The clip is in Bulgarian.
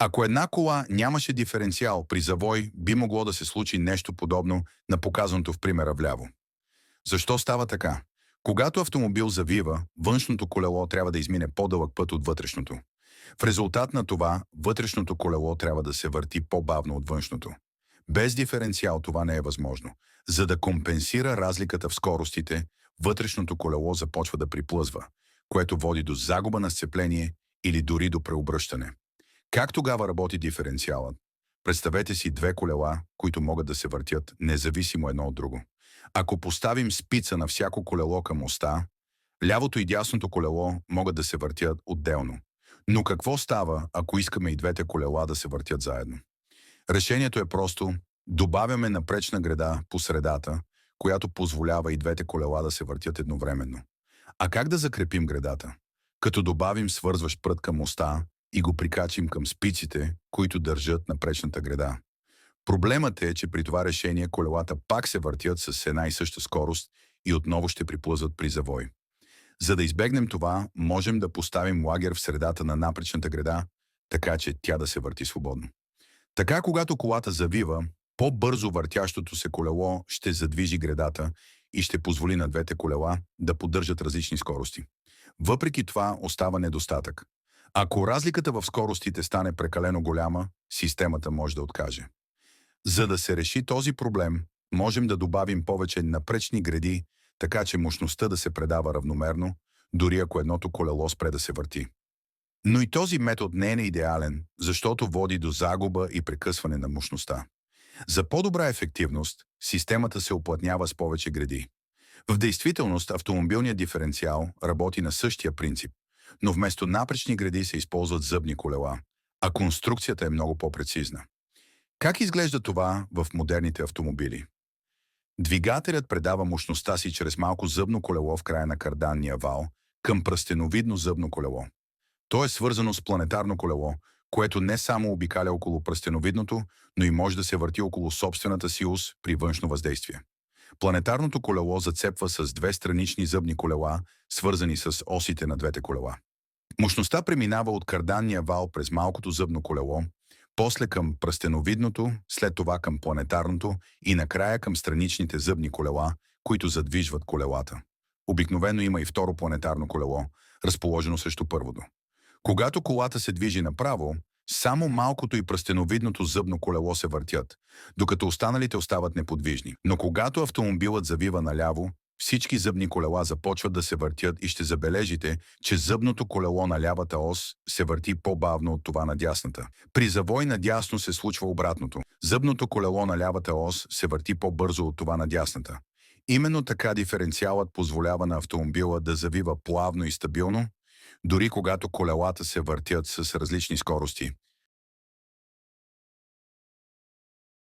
Ако една кола нямаше диференциал при завой, би могло да се случи нещо подобно на показаното в примера вляво. Защо става така? Когато автомобил завива, външното колело трябва да измине по-дълъг път от вътрешното. В резултат на това, вътрешното колело трябва да се върти по-бавно от външното. Без диференциал това не е възможно. За да компенсира разликата в скоростите, вътрешното колело започва да приплъзва, което води до загуба на сцепление или дори до преобръщане. Как тогава работи диференциалът? Представете си две колела, които могат да се въртят независимо едно от друго. Ако поставим спица на всяко колело към оста, лявото и дясното колело могат да се въртят отделно. Но какво става, ако искаме и двете колела да се въртят заедно? Решението е просто: добавяме напречна греда по средата, която позволява и двете колела да се въртят едновременно. А как да закрепим гредата? Като добавим свързващ прът към оста и го прикачим към спиците, които държат напречната греда. Проблемът е, че при това решение колелата пак се въртят с една и съща скорост и отново ще приплъзват при завой. За да избегнем това, можем да поставим лагер в средата на напречната греда, така че тя да се върти свободно. Така, когато колата завива, по-бързо въртящото се колело ще задвижи гредата и ще позволи на двете колела да поддържат различни скорости. Въпреки това остава недостатък. Ако разликата в скоростите стане прекалено голяма, системата може да откаже. За да се реши този проблем, можем да добавим повече напречни греди, така че мощността да се предава равномерно, дори ако едното колело спре да се върти. Но и този метод не е идеален, защото води до загуба и прекъсване на мощността. За по-добра ефективност, системата се уплътнява с повече греди. В действителност автомобилният диференциал работи на същия принцип, но вместо напречни греди се използват зъбни колела, а конструкцията е много по-прецизна. Как изглежда това в модерните автомобили? Двигателят предава мощността си чрез малко зъбно колело в края на карданния вал към пръстеновидно зъбно колело. То е свързано с планетарно колело, което не само обикаля около пръстеновидното, но и може да се върти около собствената си ос при външно въздействие. Планетарното колело зацепва с две странични зъбни колела, свързани с осите на двете колела. Мощността преминава от карданния вал през малкото зъбно колело, после към пръстеновидното, след това към планетарното и накрая към страничните зъбни колела, които задвижват колелата. Обикновено има и второ планетарно колело, разположено срещу първото. Когато колата се движи направо, само малкото и пръстеновидното зъбно колело се въртят, докато останалите остават неподвижни. Но когато автомобилът завива наляво, всички зъбни колела започват да се въртят и ще забележите, че зъбното колело на лявата ос се върти по-бавно от това на дясната. При завой надясно се случва обратното. Зъбното колело на лявата ос се върти по-бързо от това на дясната. Именно така диференциалът позволява на автомобила да завива плавно и стабилно, дори когато колелата се въртят с различни скорости.